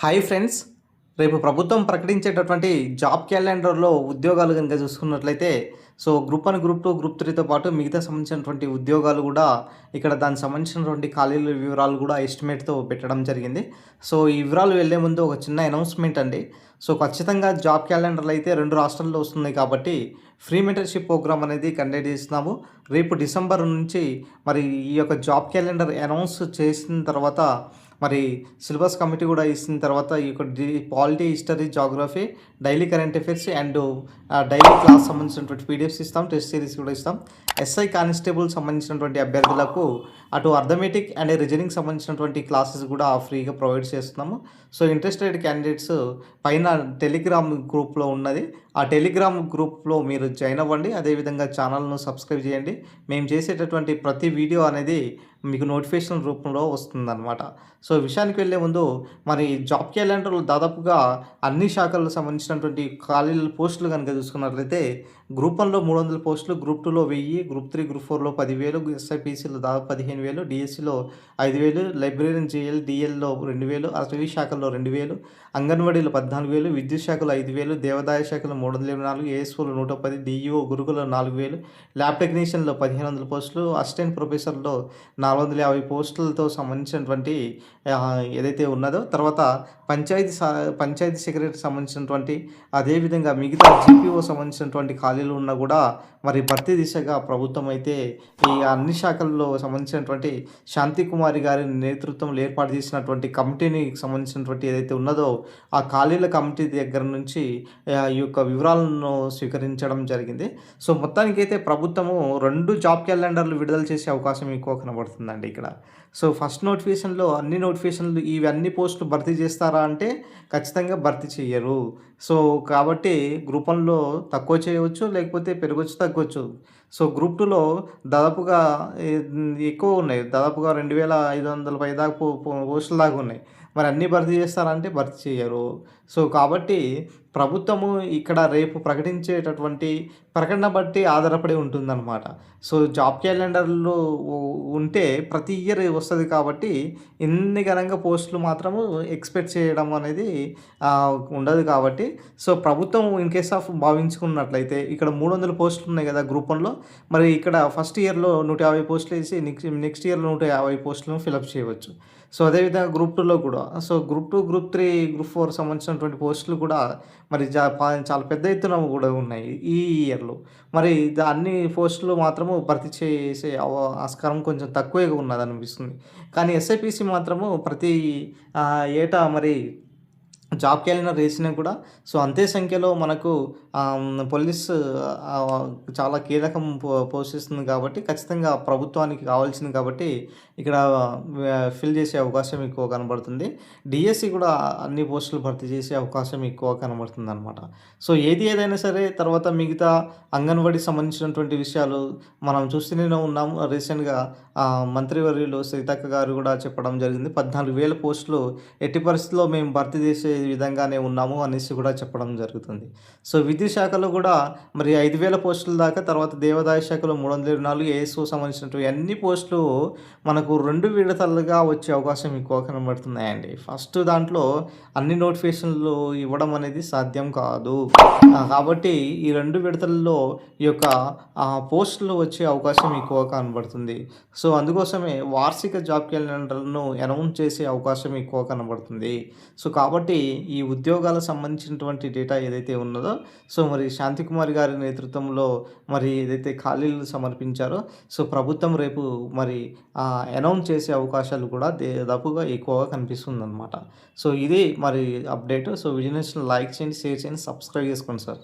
Hi friends, రేపు ప్రభుత్వం ప్రకటించేటటువంటి job క్యాలెండర్లో ఉద్యోగాలు కనుక చూసుకున్నట్లయితే గ్రూప్ 1, గ్రూప్ 2, గ్రూప్ 3తో పాటు మిగతా సంబంధించినటువంటి ఉద్యోగాలు కూడా ఇక్కడ దానికి సంబంధించినటువంటి ఖాళీల వివరాలు కూడా ఎస్టిమేట్తో పెట్టడం జరిగింది. ఈ వివరాలు వెళ్ళే ముందు ఒక చిన్న అనౌన్స్మెంట్ అండి. ఖచ్చితంగా జాబ్ క్యాలెండర్లు అయితే 2 రాష్ట్రాల్లో వస్తున్నాయి కాబట్టి ఫ్రీ మెంటర్షిప్ ప్రోగ్రామ్ అనేది కండక్ట్ చేస్తున్నాము. రేపు డిసెంబర్ నుంచి మరి ఈ యొక్క జాబ్ క్యాలెండర్ అనౌన్స్ చేసిన తర్వాత మరి సిలబస్ కమిటీ కూడా ఇచ్చిన తర్వాత ఈ యొక్క polity, history, geography, daily current affairs and daily class సంబంధించినటువంటి పీడిఎఫ్స్ ఇస్తాం. టెస్ట్ సిరీస్ కూడా ఇస్తాం. ఎస్ఐ కానిస్టేబుల్ సంబంధించినటువంటి అభ్యర్థులకు అటు అర్థమెటిక్ అండ్ రీజనింగ్ సంబంధించినటువంటి క్లాసెస్ కూడా ఫ్రీగా ప్రొవైడ్ చేస్తున్నాము. ఇంట్రెస్టెడ్ క్యాండిడేట్స్ పైన టెలిగ్రామ్ గ్రూప్లో ఉన్నది. ఆ టెలిగ్రామ్ గ్రూప్లో మీరు జాయిన్ అవ్వండి. అదేవిధంగా ఛానల్ను సబ్స్క్రైబ్ చేయండి. మేము చేసేటటువంటి ప్రతి వీడియో అనేది మీకు నోటిఫికేషన్ రూపంలో వస్తుందన్నమాట. విషయానికి వెళ్ళే ముందు మరి జాబ్ క్యాలెండర్లు దాదాపుగా అన్ని శాఖలకు సంబంధించినటువంటి ఖాళీల పోస్టులు కనుక చూసుకున్నట్లయితే గ్రూప్ 1లో 300 పోస్టులు, గ్రూప్ 2లో 1000, గ్రూప్ 3, గ్రూప్ 4లో 10,000, ఎస్ఐపిసిలో దాదాపు 15,000, డిఎస్సిలో 5,000, లైబ్రరీన్ జిఎల్, డిఎల్లో 2,000, అటవీ శాఖల్లో 2,000, అంగన్వాడీలో 14,000, విద్యుత్ శాఖలో 5,000, దేవాదాయ శాఖలో 324, ఏఎస్ఓలో 110, డిఈఓ గురుకులో 4,000, ల్యాబ్ టెక్నీషియన్లో 1,500 పోస్టులు, అసిస్టెంట్ ప్రొఫెసర్లో 450 పోస్టులతో సంబంధించినటువంటి ఏదైతే ఉన్నదో, తర్వాత పంచాయతీ సెక్రటరీ సంబంధించినటువంటి, అదేవిధంగా మిగతా జీపీఓ సంబంధించినటువంటి ఖాళీలు ఉన్నా కూడా మరి భర్తీ దిశగా ప్రభుత్వం అయితే ఈ అన్ని శాఖల్లో సంబంధించినటువంటి శాంతి కుమారి గారి నేతృత్వంలో ఏర్పాటు చేసినటువంటి కమిటీని సంబంధించినటువంటి ఏదైతే ఉన్నదో ఆ ఖాళీల కమిటీ దగ్గర నుంచి ఈ యొక్క వివరాలను స్వీకరించడం జరిగింది. మొత్తానికైతే ప్రభుత్వము 2 జాబ్ క్యాలెండర్లు విడుదల చేసే అవకాశం ఎక్కువ కనబడుతుందండి ఇక్కడ. ఫస్ట్ నోటిఫికేషన్లో అన్ని నోటిఫికేషన్లు ఇవన్నీ పోస్టులు భర్తీ చేస్తారా అంటే ఖచ్చితంగా భర్తీ చేయరు. కాబట్టి గ్రూప్ 1లో తక్కువ చేయవచ్చు, లేకపోతే పెరగొచ్చు, తగ్గొచ్చు. గ్రూప్ 2లో దాదాపుగా ఎక్కువ ఉన్నాయి. దాదాపుగా 2,500 పైదాకా పోస్టుల దాకా ఉన్నాయి. మరి అన్నీ భర్తీ చేస్తారంటే భర్తీ చేయరు. కాబట్టి ప్రభుత్వము ఇక్కడ రేపు ప్రకటించేటటువంటి ప్రకటన బట్టి ఆధారపడి ఉంటుందన్నమాట. జాబ్ క్యాలెండర్లు ఉంటే ప్రతి ఇయర్ వస్తుంది కాబట్టి ఇన్ని ఘనంగా పోస్టులు మాత్రము ఎక్స్పెక్ట్ చేయడం అనేది ఉండదు కాబట్టి ప్రభుత్వం ఇన్ కేస్ ఆఫ్ భావించుకున్నట్లయితే ఇక్కడ 300 పోస్టులు ఉన్నాయి కదా గ్రూప్ 1లో, మరి ఇక్కడ ఫస్ట్ ఇయర్లో 150 పోస్టులు వేసి నెక్స్ట్ ఇయర్లో 150 పోస్టులను ఫిలప్ చేయవచ్చు. అదేవిధంగా గ్రూప్ 2లో కూడా గ్రూప్ 2, గ్రూప్ 3, గ్రూప్ 4 సంబంధించినటువంటి పోస్టులు కూడా మరి చాలా పెద్ద ఎత్తున కూడా ఉన్నాయి ఈ ఇయర్లో. మరి అన్ని పోస్టులు మాత్రము భర్తీ చేసే ఆస్కారం కొంచెం తక్కువగా ఉన్నదనిపిస్తుంది. కానీ ఎస్ఐపిసి మాత్రము ప్రతి ఏటా మరి జాబ్ క్యాలెండర్ వేసినా కూడా అంతే సంఖ్యలో మనకు పోలీస్ చాలా కీలకం పోషిస్తుంది కాబట్టి ఖచ్చితంగా ప్రభుత్వానికి కావాల్సింది కాబట్టి ఇక్కడ ఫిల్ చేసే అవకాశం ఎక్కువ కనబడుతుంది. డిఎస్సి కూడా అన్ని పోస్టులు భర్తీ చేసే అవకాశం ఎక్కువ కనబడుతుంది అనమాట. ఏది ఏదైనా సరే తర్వాత మిగతా అంగన్వాడీకి సంబంధించినటువంటి విషయాలు మనం చూస్తూనే ఉన్నాము. రీసెంట్గా మంత్రివర్యులు సీతక్క గారు కూడా చెప్పడం జరిగింది. 14,000 పోస్టులు ఎట్టి పరిస్థితుల్లో మేము భర్తీ చేసే విధంగానే ఉన్నాము అనేసి కూడా చెప్పడం జరుగుతుంది. విద్యుత్ శాఖలో కూడా మరి 5,000 పోస్టుల దాకా, తర్వాత దేవాదాయ శాఖలో 324, ఏఎస్ఓ సంబంధించినటువంటి అన్ని పోస్టులు మనకు 2 విడతలుగా వచ్చే అవకాశం ఎక్కువ కనబడుతున్నాయండి. ఫస్ట్ దాంట్లో అన్ని నోటిఫికేషన్లు ఇవ్వడం అనేది సాధ్యం కాదు కాబట్టి ఈ 2 విడతల్లో ఈ యొక్క పోస్టులు వచ్చే అవకాశం ఎక్కువ కనబడుతుంది. అందుకోసమే వార్షిక జాబ్ క్యాలెండర్ను అనౌన్స్ చేసే అవకాశం ఎక్కువ కనబడుతుంది. కాబట్టి ఈ ఉద్యోగాలకు సంబంధించినటువంటి డేటా ఏదైతే ఉన్నదో మరి శాంతికుమారి గారి నేతృత్వంలో మరి ఏదైతే ఖాళీలు సమర్పించారో ప్రభుత్వం రేపు మరి అనౌన్స్ చేసే అవకాశాలు కూడా దాదాపుగా ఎక్కువగా కనిపిస్తుందన్నమాట. ఇది మరి అప్డేట్. వీడియోని లైక్ చేయండి, షేర్ చేయండి, సబ్స్క్రైబ్ చేసుకోండి సార్.